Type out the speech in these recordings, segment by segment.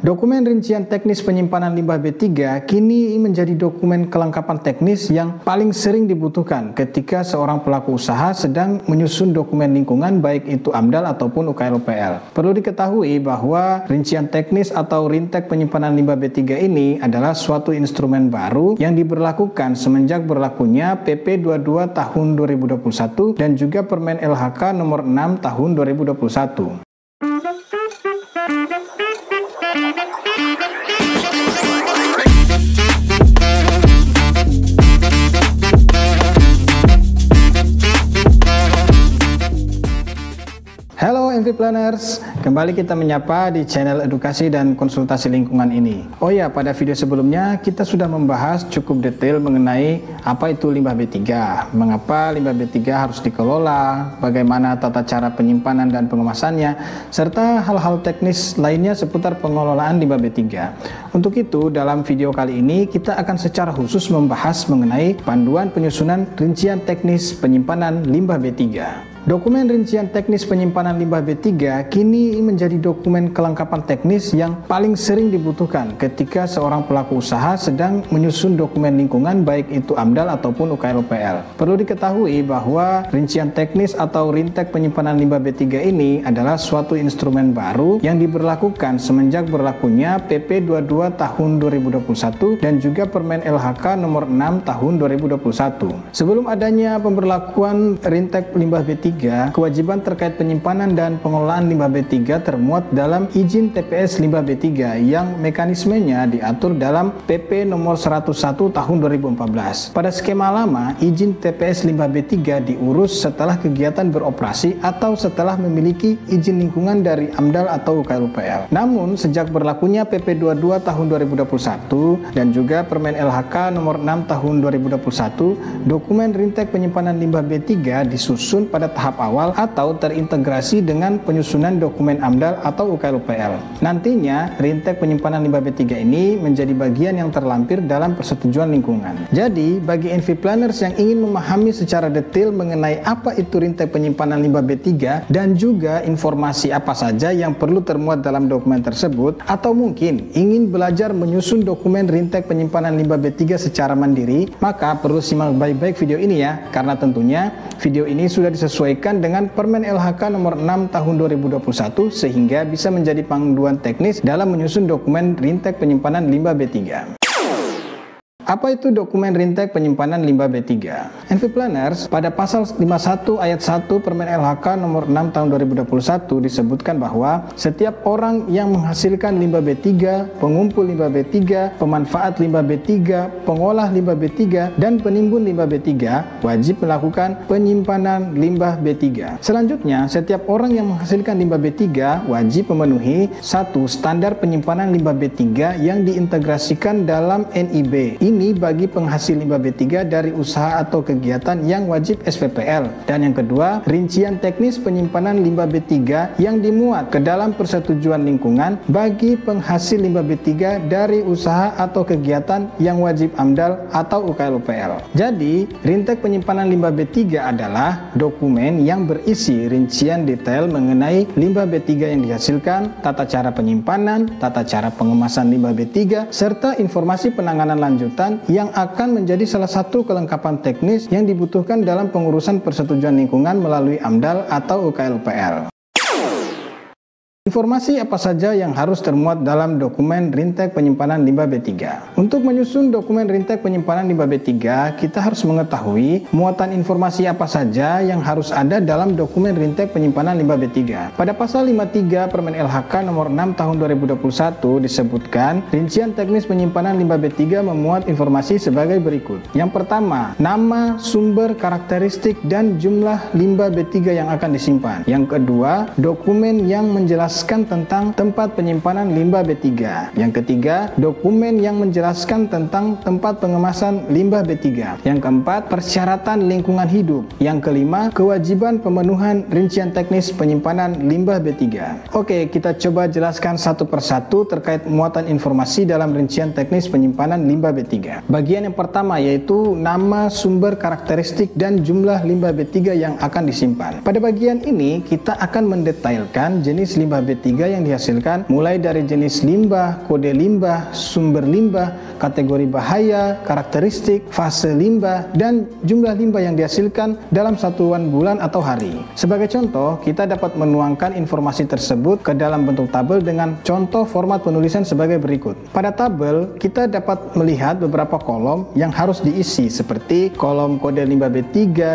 Dokumen rincian teknis penyimpanan limbah B3 kini menjadi dokumen kelengkapan teknis yang paling sering dibutuhkan ketika seorang pelaku usaha sedang menyusun dokumen lingkungan baik itu AMDAL ataupun UKL-UPL. Perlu diketahui bahwa rincian teknis atau rintek penyimpanan limbah B3 ini adalah suatu instrumen baru yang diberlakukan semenjak berlakunya PP 22 tahun 2021 dan juga Permen LHK nomor 6 tahun 2021. Halo NV Planners, kembali kita menyapa di channel edukasi dan konsultasi lingkungan ini. Oh ya, pada video sebelumnya kita sudah membahas cukup detail mengenai apa itu limbah B3, mengapa limbah B3 harus dikelola, bagaimana tata cara penyimpanan dan pengemasannya, serta hal-hal teknis lainnya seputar pengelolaan limbah B3. Untuk itu, dalam video kali ini kita akan secara khusus membahas mengenai panduan penyusunan rincian teknis penyimpanan limbah B3. Dokumen rincian teknis penyimpanan limbah B3 kini menjadi dokumen kelengkapan teknis yang paling sering dibutuhkan ketika seorang pelaku usaha sedang menyusun dokumen lingkungan baik itu AMDAL ataupun UKL-UPL. Perlu diketahui bahwa rincian teknis atau rintek penyimpanan limbah B3 ini adalah suatu instrumen baru yang diberlakukan semenjak berlakunya PP 22 tahun 2021 dan juga Permen LHK nomor 6 tahun 2021. Sebelum adanya pemberlakuan rintek limbah B3, kewajiban terkait penyimpanan dan pengelolaan limbah B3 termuat dalam izin TPS limbah B3 yang mekanismenya diatur dalam PP nomor 101 tahun 2014. Pada skema lama, izin TPS limbah B3 diurus setelah kegiatan beroperasi atau setelah memiliki izin lingkungan dari AMDAL atau UKL-UPL. Namun, sejak berlakunya PP 22 tahun 2021 dan juga Permen LHK nomor 6 tahun 2021, dokumen rintek penyimpanan limbah B3 disusun pada tahap awal atau terintegrasi dengan penyusunan dokumen AMDAL atau UKL-UPL. Nantinya, rintek penyimpanan limbah B3 ini menjadi bagian yang terlampir dalam persetujuan lingkungan. Jadi, bagi NV Planners yang ingin memahami secara detail mengenai apa itu rintek penyimpanan limbah B3 dan juga informasi apa saja yang perlu termuat dalam dokumen tersebut, atau mungkin ingin belajar menyusun dokumen rintek penyimpanan limbah B3 secara mandiri, maka perlu simak baik-baik video ini ya, karena tentunya video ini sudah disesuaikan dengan Permen LHK nomor 6 tahun 2021 sehingga bisa menjadi panduan teknis dalam menyusun dokumen rintek penyimpanan limbah B3. Apa itu dokumen rintek penyimpanan limbah B3? NV Planners, pada pasal 51 ayat 1 Permen LHK nomor 6 tahun 2021 disebutkan bahwa setiap orang yang menghasilkan limbah B3, pengumpul limbah B3, pemanfaat limbah B3, pengolah limbah B3, dan penimbun limbah B3 wajib melakukan penyimpanan limbah B3. Selanjutnya, setiap orang yang menghasilkan limbah B3 wajib memenuhi 1. Standar penyimpanan limbah B3 yang diintegrasikan dalam NIB. Ini bagi penghasil limbah B3 dari usaha atau kegiatan yang wajib SPPL. Dan yang kedua, rincian teknis penyimpanan limbah B3 yang dimuat ke dalam persetujuan lingkungan bagi penghasil limbah B3 dari usaha atau kegiatan yang wajib AMDAL atau UKL-UPL. Jadi, rintek penyimpanan limbah B3 adalah dokumen yang berisi rincian detail mengenai limbah B3 yang dihasilkan, tata cara penyimpanan, tata cara pengemasan limbah B3, serta informasi penanganan lanjutan yang akan menjadi salah satu kelengkapan teknis yang dibutuhkan dalam pengurusan persetujuan lingkungan melalui AMDAL atau UKL-UPL. Informasi apa saja yang harus termuat dalam dokumen rintek penyimpanan limbah B3? Untuk menyusun dokumen rintek penyimpanan limbah B3, kita harus mengetahui muatan informasi apa saja yang harus ada dalam dokumen rintek penyimpanan limbah B3. Pada pasal 53 Permen LHK nomor 6 tahun 2021 disebutkan, rincian teknis penyimpanan limbah B3 memuat informasi sebagai berikut. Yang pertama, nama, sumber, karakteristik, dan jumlah limbah B3 yang akan disimpan. Yang kedua, dokumen yang menjelaskan tentang tempat penyimpanan limbah B3. Yang ketiga, dokumen yang menjelaskan tentang tempat pengemasan limbah B3. Yang keempat, persyaratan lingkungan hidup. Yang kelima, kewajiban pemenuhan rincian teknis penyimpanan limbah B3. Oke, kita coba jelaskan satu persatu terkait muatan informasi dalam rincian teknis penyimpanan limbah B3. Bagian yang pertama yaitu nama, sumber, karakteristik, dan jumlah limbah B3 yang akan disimpan. Pada bagian ini, kita akan mendetailkan jenis limbah B3 yang dihasilkan mulai dari jenis limbah, kode limbah, sumber limbah, kategori bahaya, karakteristik, fase limbah, dan jumlah limbah yang dihasilkan dalam satuan bulan atau hari. Sebagai contoh, kita dapat menuangkan informasi tersebut ke dalam bentuk tabel dengan contoh format penulisan sebagai berikut. Pada tabel, kita dapat melihat beberapa kolom yang harus diisi seperti kolom kode limbah B3,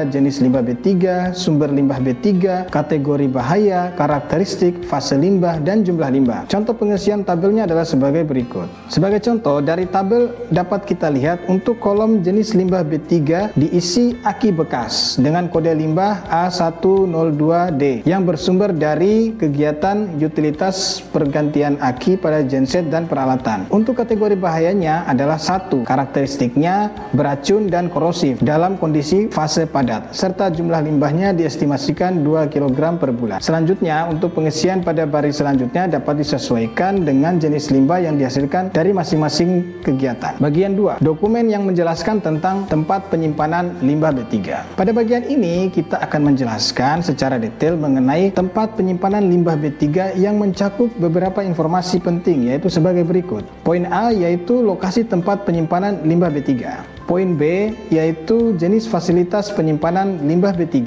jenis limbah B3, sumber limbah B3, kategori bahaya, karakteristik, fase limbah, dan jumlah limbah. Contoh pengisian tabelnya adalah sebagai berikut. Sebagai contoh, dari tabel dapat kita lihat untuk kolom jenis limbah B3 diisi aki bekas dengan kode limbah A102D yang bersumber dari kegiatan utilitas pergantian aki pada genset dan peralatan. Untuk kategori bahayanya adalah 1. Karakteristiknya beracun dan korosif dalam kondisi fase padat, serta jumlah limbahnya diestimasikan 2 kg per bulan. Selanjutnya, untuk pengisian pada baris selanjutnya dapat disesuaikan dengan jenis limbah yang dihasilkan dari masing-masing kegiatan. Bagian 2, dokumen yang menjelaskan tentang tempat penyimpanan limbah B3. Pada bagian ini, kita akan menjelaskan secara detail mengenai tempat penyimpanan limbah B3 yang mencakup beberapa informasi penting, yaitu sebagai berikut. Poin A yaitu lokasi tempat penyimpanan limbah B3. Poin B yaitu jenis fasilitas penyimpanan limbah B3.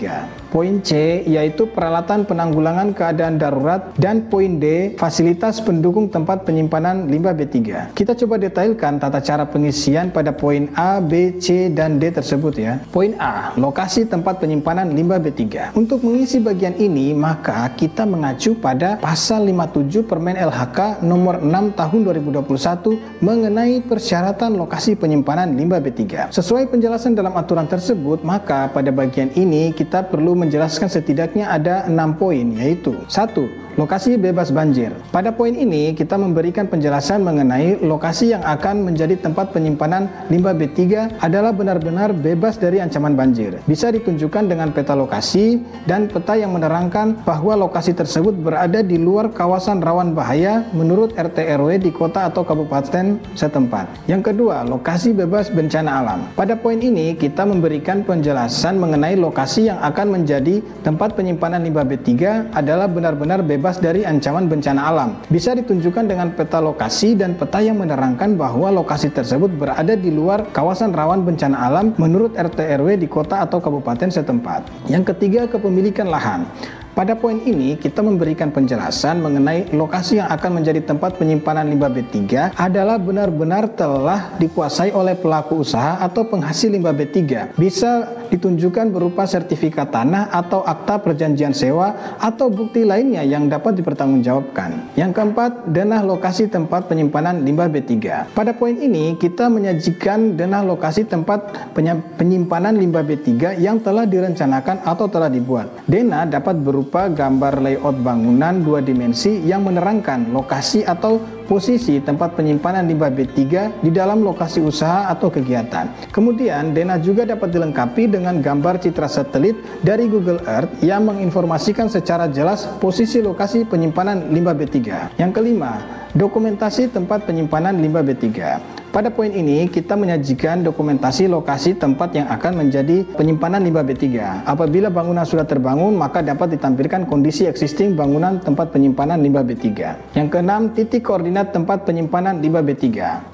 Poin C yaitu peralatan penanggulangan keadaan darurat, dan poin D fasilitas pendukung tempat penyimpanan limbah B3. Kita coba detailkan tata cara pengisian pada poin A, B, C, dan D tersebut ya. Poin A, lokasi tempat penyimpanan limbah B3. Untuk mengisi bagian ini, maka kita mengacu pada pasal 57 Permen LHK nomor 6 tahun 2021 mengenai persyaratan lokasi penyimpanan limbah B3. Sesuai penjelasan dalam aturan tersebut, maka pada bagian ini kita perlu menjelaskan setidaknya ada 6 poin, yaitu 1. Lokasi bebas banjir. Pada poin ini kita memberikan penjelasan mengenai lokasi yang akan menjadi tempat penyimpanan limbah B3 adalah benar-benar bebas dari ancaman banjir. Bisa ditunjukkan dengan peta lokasi dan peta yang menerangkan bahwa lokasi tersebut berada di luar kawasan rawan bahaya menurut RT RW di kota atau kabupaten setempat. Yang kedua, lokasi bebas bencana alam. Pada poin ini kita memberikan penjelasan mengenai lokasi yang akan menjadi tempat penyimpanan limbah B3 adalah benar-benar bebas dari ancaman bencana alam. Bisa ditunjukkan dengan peta lokasi dan peta yang menerangkan bahwa lokasi tersebut berada di luar kawasan rawan bencana alam menurut RT RW di kota atau kabupaten setempat. Yang ketiga, kepemilikan lahan. Pada poin ini kita memberikan penjelasan mengenai lokasi yang akan menjadi tempat penyimpanan limbah B3 adalah benar-benar telah dikuasai oleh pelaku usaha atau penghasil limbah B3. Bisa ditunjukkan berupa sertifikat tanah atau akta perjanjian sewa atau bukti lainnya yang dapat dipertanggungjawabkan. Yang keempat, denah lokasi tempat penyimpanan limbah B3. Pada poin ini kita menyajikan denah lokasi tempat penyimpanan limbah B3 yang telah direncanakan atau telah dibuat. Denah dapat berupa gambar layout bangunan 2 dimensi yang menerangkan lokasi atau posisi tempat penyimpanan limbah B3 di dalam lokasi usaha atau kegiatan. Kemudian, denah juga dapat dilengkapi dengan gambar citra satelit dari Google Earth yang menginformasikan secara jelas posisi lokasi penyimpanan limbah B3. Yang kelima, dokumentasi tempat penyimpanan limbah B3. Pada poin ini kita menyajikan dokumentasi lokasi tempat yang akan menjadi penyimpanan limbah B3. Apabila bangunan sudah terbangun, maka dapat ditampilkan kondisi existing bangunan tempat penyimpanan limbah B3. Yang keenam, titik koordinat tempat penyimpanan limbah B3.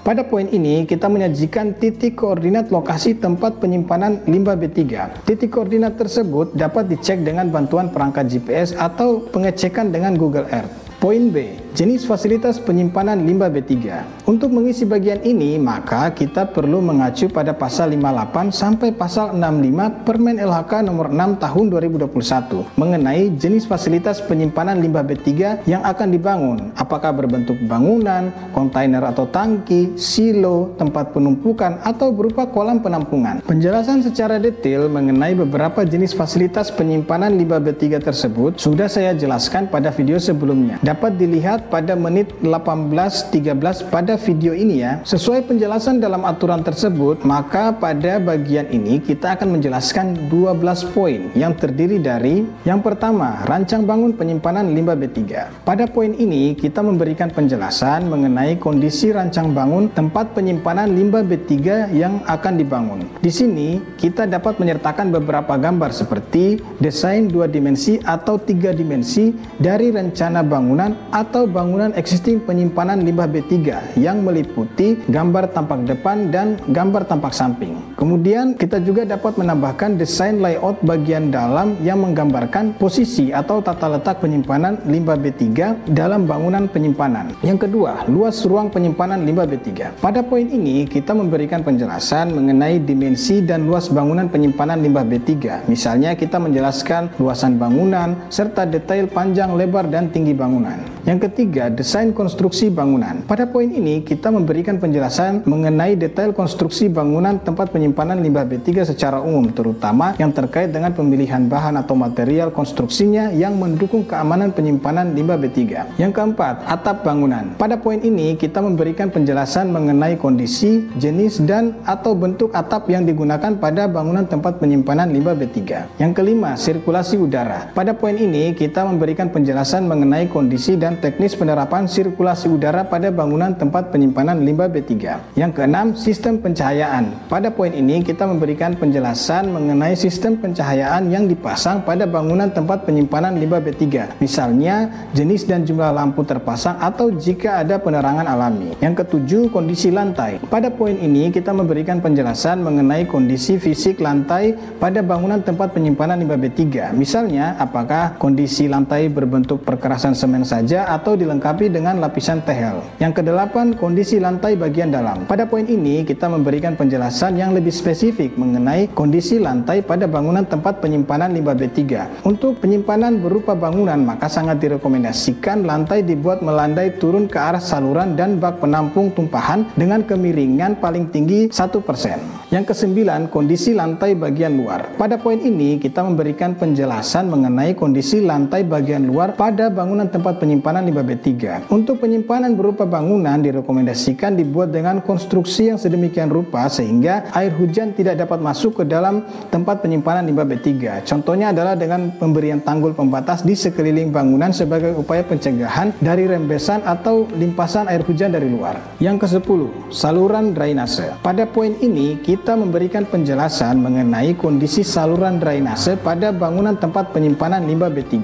Pada poin ini kita menyajikan titik koordinat lokasi tempat penyimpanan limbah B3. Titik koordinat tersebut dapat dicek dengan bantuan perangkat GPS atau pengecekan dengan Google Earth. Poin B, jenis fasilitas penyimpanan limbah B3. Untuk mengisi bagian ini, maka kita perlu mengacu pada pasal 58 sampai pasal 65 Permen LHK nomor 6 tahun 2021 mengenai jenis fasilitas penyimpanan limbah B3 yang akan dibangun, apakah berbentuk bangunan, kontainer atau tangki, silo, tempat penumpukan, atau berupa kolam penampungan. Penjelasan secara detail mengenai beberapa jenis fasilitas penyimpanan limbah B3 tersebut sudah saya jelaskan pada video sebelumnya. Dapat dilihat dilihat pada menit 18.13 pada video ini ya. Sesuai penjelasan dalam aturan tersebut, maka pada bagian ini kita akan menjelaskan 12 poin yang terdiri dari yang pertama, rancang bangun penyimpanan limbah B3. Pada poin ini kita memberikan penjelasan mengenai kondisi rancang bangun tempat penyimpanan limbah B3 yang akan dibangun. Di sini kita dapat menyertakan beberapa gambar seperti desain 2 dimensi atau 3 dimensi dari rencana bangunan atau bangunan existing penyimpanan limbah B3 yang meliputi gambar tampak depan dan gambar tampak samping. Kemudian kita juga dapat menambahkan desain layout bagian dalam yang menggambarkan posisi atau tata letak penyimpanan limbah B3 dalam bangunan penyimpanan. Yang kedua, luas ruang penyimpanan limbah B3. Pada poin ini kita memberikan penjelasan mengenai dimensi dan luas bangunan penyimpanan limbah B3. Misalnya kita menjelaskan luasan bangunan serta detail panjang, lebar, dan tinggi bangunan. Yang ketiga, desain konstruksi bangunan. Pada poin ini kita memberikan penjelasan mengenai detail konstruksi bangunan tempat penyimpanan limbah B3 secara umum, terutama yang terkait dengan pemilihan bahan atau material konstruksinya yang mendukung keamanan penyimpanan limbah B3. Yang keempat, atap bangunan. Pada poin ini kita memberikan penjelasan mengenai kondisi, jenis, dan atau bentuk atap yang digunakan pada bangunan tempat penyimpanan limbah B3. Yang kelima, sirkulasi udara. Pada poin ini kita memberikan penjelasan mengenai kondisi dan teknis penerapan sirkulasi udara pada bangunan tempat penyimpanan limbah B3. Yang keenam, sistem pencahayaan. Pada poin ini kita memberikan penjelasan mengenai sistem pencahayaan yang dipasang pada bangunan tempat penyimpanan limbah B3. Misalnya, jenis dan jumlah lampu terpasang atau jika ada penerangan alami. Yang ketujuh, kondisi lantai. Pada poin ini kita memberikan penjelasan mengenai kondisi fisik lantai pada bangunan tempat penyimpanan limbah B3. Misalnya, apakah kondisi lantai berbentuk perkerasan semen saja atau dilengkapi dengan lapisan tehel. Yang kedelapan, kondisi lantai bagian dalam. Pada poin ini kita memberikan penjelasan yang lebih spesifik mengenai kondisi lantai pada bangunan tempat penyimpanan limbah B3. Untuk penyimpanan berupa bangunan, maka sangat direkomendasikan lantai dibuat melandai turun ke arah saluran dan bak penampung tumpahan dengan kemiringan paling tinggi 1%. Yang kesembilan, kondisi lantai bagian luar. Pada poin ini kita memberikan penjelasan mengenai kondisi lantai bagian luar pada bangunan tempat penyimpanan limbah B3. Untuk penyimpanan berupa bangunan direkomendasikan dibuat dengan konstruksi yang sedemikian rupa sehingga air hujan tidak dapat masuk ke dalam tempat penyimpanan limbah B3. Contohnya adalah dengan pemberian tanggul pembatas di sekeliling bangunan sebagai upaya pencegahan dari rembesan atau limpasan air hujan dari luar. Yang ke-10, saluran drainase. Pada poin ini kita memberikan penjelasan mengenai kondisi saluran drainase pada bangunan tempat penyimpanan limbah B3.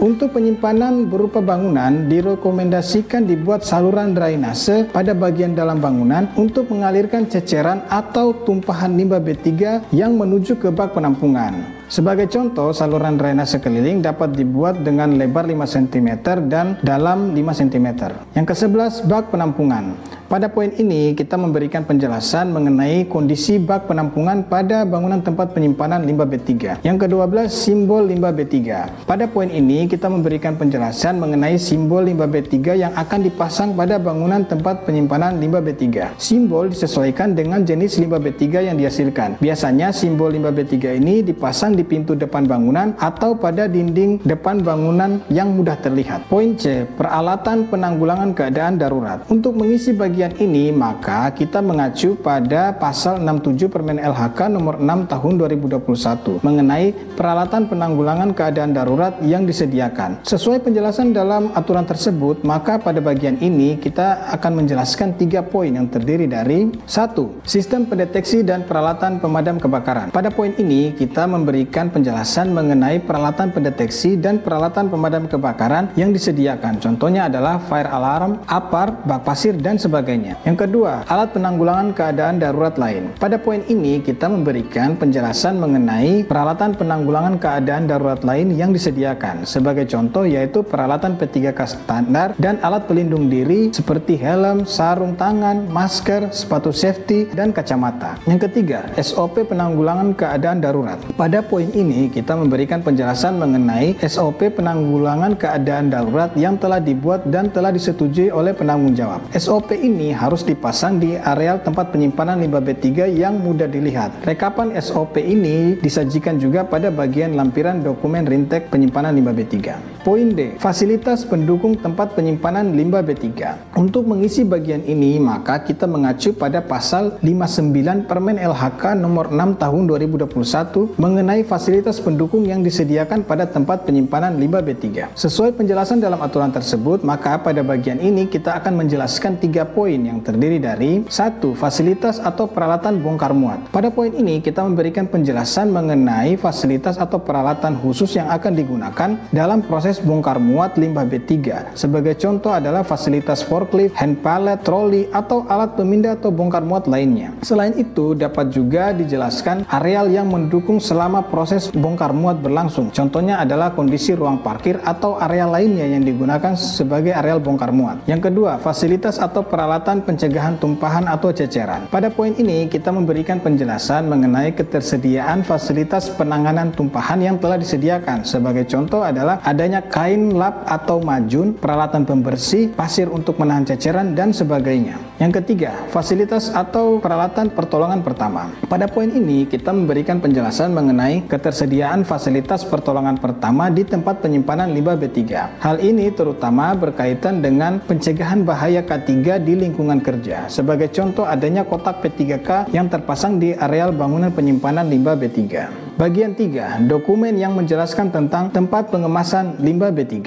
Untuk penyimpanan berupa bangunan direkomendasikan dibuat saluran drainase pada bagian dalam bangunan untuk mengalirkan ceceran atau tumpahan limbah B3 yang menuju ke bak penampungan. Sebagai contoh, saluran drainase keliling dapat dibuat dengan lebar 5 cm dan dalam 5 cm. Yang ke-11, bak penampungan. Pada poin ini kita memberikan penjelasan mengenai kondisi bak penampungan pada bangunan tempat penyimpanan limbah B3. Yang ke-12, simbol limbah B3. Pada poin ini kita memberikan penjelasan mengenai simbol limbah B3 yang akan dipasang pada bangunan tempat penyimpanan limbah B3. Simbol disesuaikan dengan jenis limbah B3 yang dihasilkan. Biasanya simbol limbah B3 ini dipasang di pintu depan bangunan atau pada dinding depan bangunan yang mudah terlihat. Poin C, peralatan penanggulangan keadaan darurat. Untuk mengisi bagian ini maka kita mengacu pada pasal 67 Permen LHK nomor 6 tahun 2021 mengenai peralatan penanggulangan keadaan darurat yang disediakan. Sesuai penjelasan dalam aturan tersebut, maka pada bagian ini kita akan menjelaskan 3 poin yang terdiri dari 1. Sistem pendeteksi dan peralatan pemadam kebakaran. Pada poin ini kita memberikan penjelasan mengenai peralatan pendeteksi dan peralatan pemadam kebakaran yang disediakan. Contohnya adalah fire alarm, APAR, bak pasir, dan sebagainya. Yang kedua, alat penanggulangan keadaan darurat lain. Pada poin ini kita memberikan penjelasan mengenai peralatan penanggulangan keadaan darurat lain yang disediakan. Sebagai contoh yaitu peralatan P3K standar dan alat pelindung diri seperti helm, sarung tangan, masker, sepatu safety, dan kacamata. Yang ketiga, SOP penanggulangan keadaan darurat. Pada poin ini kita memberikan penjelasan mengenai SOP penanggulangan keadaan darurat yang telah dibuat dan telah disetujui oleh penanggung jawab. SOP ini harus dipasang di areal tempat penyimpanan limbah B3 yang mudah dilihat. Rekapan SOP ini disajikan juga pada bagian lampiran dokumen Rintek penyimpanan limbah B3. Poin D, fasilitas pendukung tempat penyimpanan limbah B3. Untuk mengisi bagian ini, maka kita mengacu pada pasal 59 Permen LHK nomor 6 tahun 2021 mengenai fasilitas pendukung yang disediakan pada tempat penyimpanan limbah B3. Sesuai penjelasan dalam aturan tersebut, maka pada bagian ini kita akan menjelaskan 3 poin yang terdiri dari 1. Fasilitas atau peralatan bongkar muat. Pada poin ini kita memberikan penjelasan mengenai fasilitas atau peralatan khusus yang akan digunakan dalam proses bongkar muat limbah B3. Sebagai contoh adalah fasilitas forklift, hand pallet, troli, atau alat pemindah atau bongkar muat lainnya. Selain itu, dapat juga dijelaskan areal yang mendukung selama proses bongkar muat berlangsung. Contohnya adalah kondisi ruang parkir atau area lainnya yang digunakan sebagai areal bongkar muat. Yang kedua, fasilitas atau peralatan pencegahan tumpahan atau ceceran. Pada poin ini, kita memberikan penjelasan mengenai ketersediaan fasilitas penanganan tumpahan yang telah disediakan. Sebagai contoh adalah adanya kain lap atau majun, peralatan pembersih, pasir untuk menahan ceceran, dan sebagainya. Yang ketiga, fasilitas atau peralatan pertolongan pertama. Pada poin ini, kita memberikan penjelasan mengenai ketersediaan fasilitas pertolongan pertama di tempat penyimpanan limbah B3. Hal ini terutama berkaitan dengan pencegahan bahaya K3 di lingkungan kerja. Sebagai contoh adanya kotak P3K yang terpasang di areal bangunan penyimpanan limbah B3. Bagian 3, dokumen yang menjelaskan tentang tempat pengemasan limbah B3.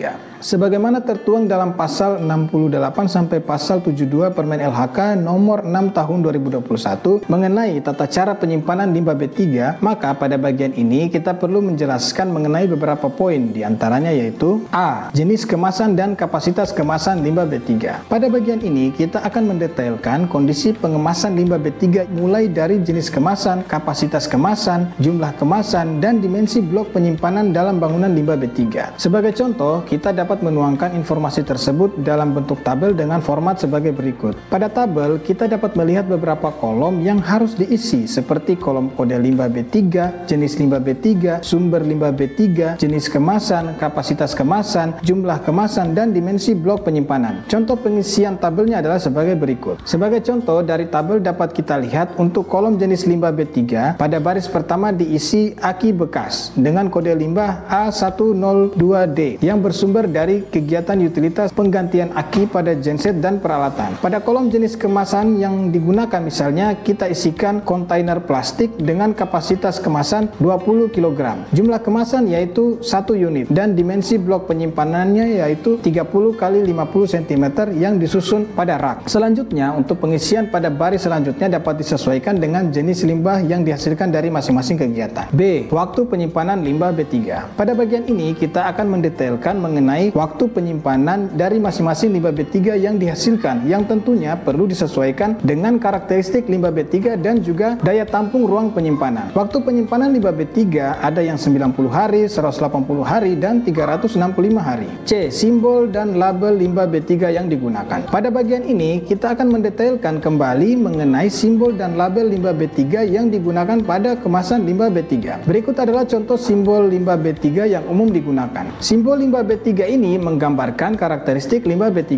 Sebagaimana tertuang dalam pasal 68 sampai pasal 72 Permen LHK nomor 6 tahun 2021 mengenai tata cara penyimpanan limbah B3, maka pada bagian ini kita perlu menjelaskan mengenai beberapa poin, diantaranya yaitu A. Jenis kemasan dan kapasitas kemasan limbah B3. Pada bagian ini kita akan mendetailkan kondisi pengemasan limbah B3 mulai dari jenis kemasan, kapasitas kemasan, jumlah kemasan, dan dimensi blok penyimpanan dalam bangunan limbah B3. Sebagai contoh, kita dapat menuangkan informasi tersebut dalam bentuk tabel dengan format sebagai berikut. Pada tabel, kita dapat melihat beberapa kolom yang harus diisi seperti kolom kode limbah B3, jenis limbah B3, sumber limbah B3, jenis kemasan, kapasitas kemasan, jumlah kemasan, dan dimensi blok penyimpanan. Contoh pengisian tabelnya adalah sebagai berikut. Sebagai contoh, dari tabel dapat kita lihat untuk kolom jenis limbah B3, pada baris pertama diisi aki bekas dengan kode limbah A102D yang bersumber dari kegiatan utilitas penggantian aki pada genset dan peralatan. Pada kolom jenis kemasan yang digunakan misalnya kita isikan kontainer plastik dengan kapasitas kemasan 20 kg. Jumlah kemasan yaitu 1 unit dan dimensi blok penyimpanannya yaitu 30 x 50 cm yang disusun pada rak. Selanjutnya untuk pengisian pada baris selanjutnya dapat disesuaikan dengan jenis limbah yang dihasilkan dari masing-masing kegiatan. B. Waktu penyimpanan limbah B3. Pada bagian ini kita akan mendetailkan mengenai waktu penyimpanan dari masing-masing limbah B3 yang dihasilkan, yang tentunya perlu disesuaikan dengan karakteristik limbah B3 dan juga daya tampung ruang penyimpanan. Waktu penyimpanan limbah B3 ada yang 90 hari, 180 hari, dan 365 hari. C. Simbol dan label limbah B3 yang digunakan. Pada bagian ini kita akan mendetailkan kembali mengenai simbol dan label limbah B3 yang digunakan pada kemasan limbah B3. Berikut adalah contoh simbol limbah B3 yang umum digunakan. Simbol limbah B3 ini menggambarkan karakteristik limbah B3.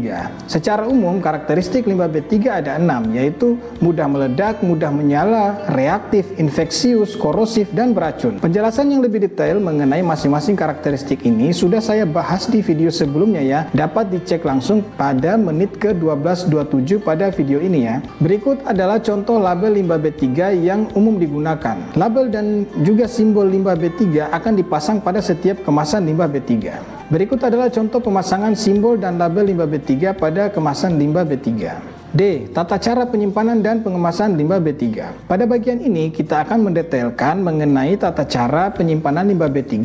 Secara umum, karakteristik limbah B3 ada 6, yaitu mudah meledak, mudah menyala, reaktif, infeksius, korosif, dan beracun. Penjelasan yang lebih detail mengenai masing-masing karakteristik ini sudah saya bahas di video sebelumnya ya. Dapat dicek langsung pada menit ke-12.27 pada video ini ya. Berikut adalah contoh label limbah B3 yang umum digunakan. Label dan juga simbol limbah B3 akan dipasang pada setiap kemasan limbah B3. Berikut adalah contoh pemasangan simbol dan label limbah B3 pada kemasan limbah B3. D. Tata cara penyimpanan dan pengemasan limbah B3. Pada bagian ini kita akan mendetailkan mengenai tata cara penyimpanan limbah B3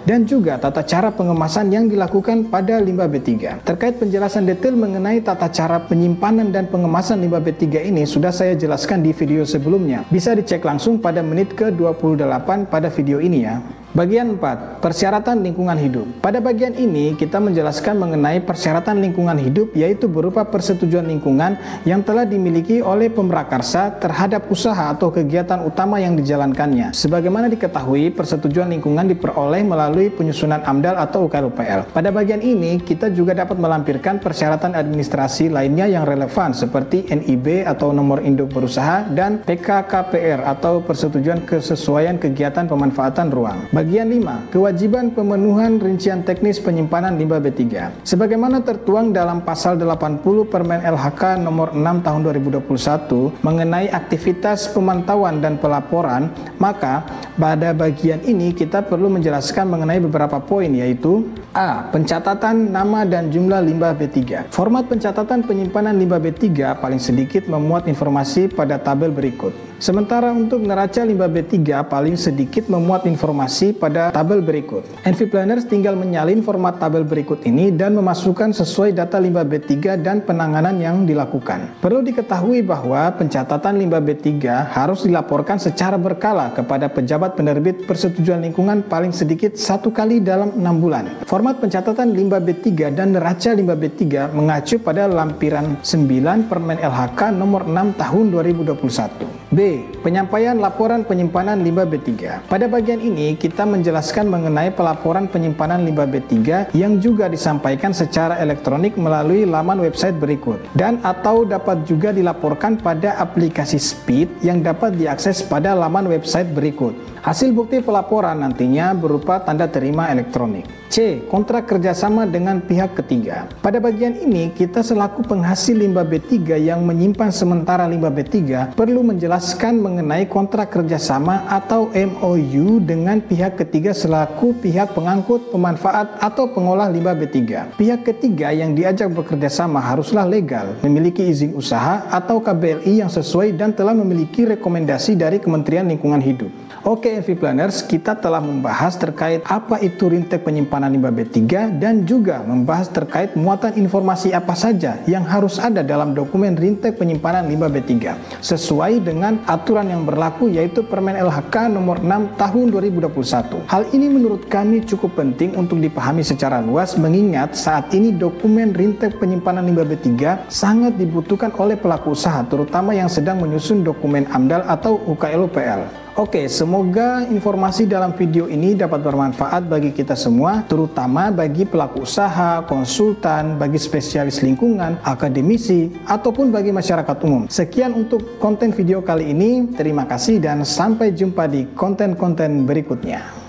dan juga tata cara pengemasan yang dilakukan pada limbah B3. Terkait penjelasan detail mengenai tata cara penyimpanan dan pengemasan limbah B3 ini sudah saya jelaskan di video sebelumnya. Bisa dicek langsung pada menit ke-28 pada video ini ya. Bagian 4. Persyaratan lingkungan hidup. Pada bagian ini kita menjelaskan mengenai persyaratan lingkungan hidup, yaitu berupa persetujuan lingkungan yang telah dimiliki oleh pemrakarsa terhadap usaha atau kegiatan utama yang dijalankannya. Sebagaimana diketahui, persetujuan lingkungan diperoleh melalui penyusunan AMDAL atau UKLUPL. Pada bagian ini kita juga dapat melampirkan persyaratan administrasi lainnya yang relevan seperti NIB atau nomor induk berusaha dan PKKPR atau persetujuan kesesuaian kegiatan pemanfaatan ruang. Bagian 5. Kewajiban pemenuhan rincian teknis penyimpanan limbah B3. Sebagaimana tertuang dalam pasal 80 Permen LHK nomor 6 tahun 2021 mengenai aktivitas pemantauan dan pelaporan, maka pada bagian ini kita perlu menjelaskan mengenai beberapa poin, yaitu A. Pencatatan nama dan jumlah limbah B3. Format pencatatan penyimpanan limbah B3 paling sedikit memuat informasi pada tabel berikut. Sementara untuk neraca limbah B3 paling sedikit memuat informasi pada tabel berikut. NV Planners tinggal menyalin format tabel berikut ini dan memasukkan sesuai data limbah B3 dan penanganan yang dilakukan. Perlu diketahui bahwa pencatatan limbah B3 harus dilaporkan secara berkala kepada pejabat penerbit persetujuan lingkungan paling sedikit 1 kali dalam 6 bulan. Format pencatatan limbah B3 dan neraca limbah B3 mengacu pada lampiran 9 Permen LHK nomor 6 tahun 2021. B. Penyampaian laporan penyimpanan limbah B3. Pada bagian ini kita menjelaskan mengenai pelaporan penyimpanan limbah B3 yang juga disampaikan secara elektronik melalui laman website berikut dan atau dapat juga dilaporkan pada aplikasi Speed yang dapat diakses pada laman website berikut. Hasil bukti pelaporan nantinya berupa tanda terima elektronik. C. Kontrak kerjasama dengan pihak ketiga. Pada bagian ini kita selaku penghasil limbah B3 yang menyimpan sementara limbah B3 perlu menjelaskan mengenai kontrak kerjasama atau MOU dengan pihak ketiga selaku pihak pengangkut, pemanfaat, atau pengolah limbah B3. Pihak ketiga yang diajak bekerja sama haruslah legal, memiliki izin usaha atau KBLI yang sesuai dan telah memiliki rekomendasi dari Kementerian Lingkungan Hidup. Oke NV Planners, kita telah membahas terkait apa itu rintek penyimpanan limbah B3 dan juga membahas terkait muatan informasi apa saja yang harus ada dalam dokumen rintek penyimpanan limbah B3 sesuai dengan aturan yang berlaku, yaitu Permen LHK nomor 6 tahun 2021. Hal ini menurut kami cukup penting untuk dipahami secara luas, mengingat saat ini dokumen rintek penyimpanan limbah B3 sangat dibutuhkan oleh pelaku usaha, terutama yang sedang menyusun dokumen AMDAL atau UKL-UPL. Oke, semoga informasi dalam video ini dapat bermanfaat bagi kita semua, terutama bagi pelaku usaha, konsultan, bagi spesialis lingkungan, akademisi, ataupun bagi masyarakat umum. Sekian untuk konten video kali ini, terima kasih dan sampai jumpa di konten-konten berikutnya.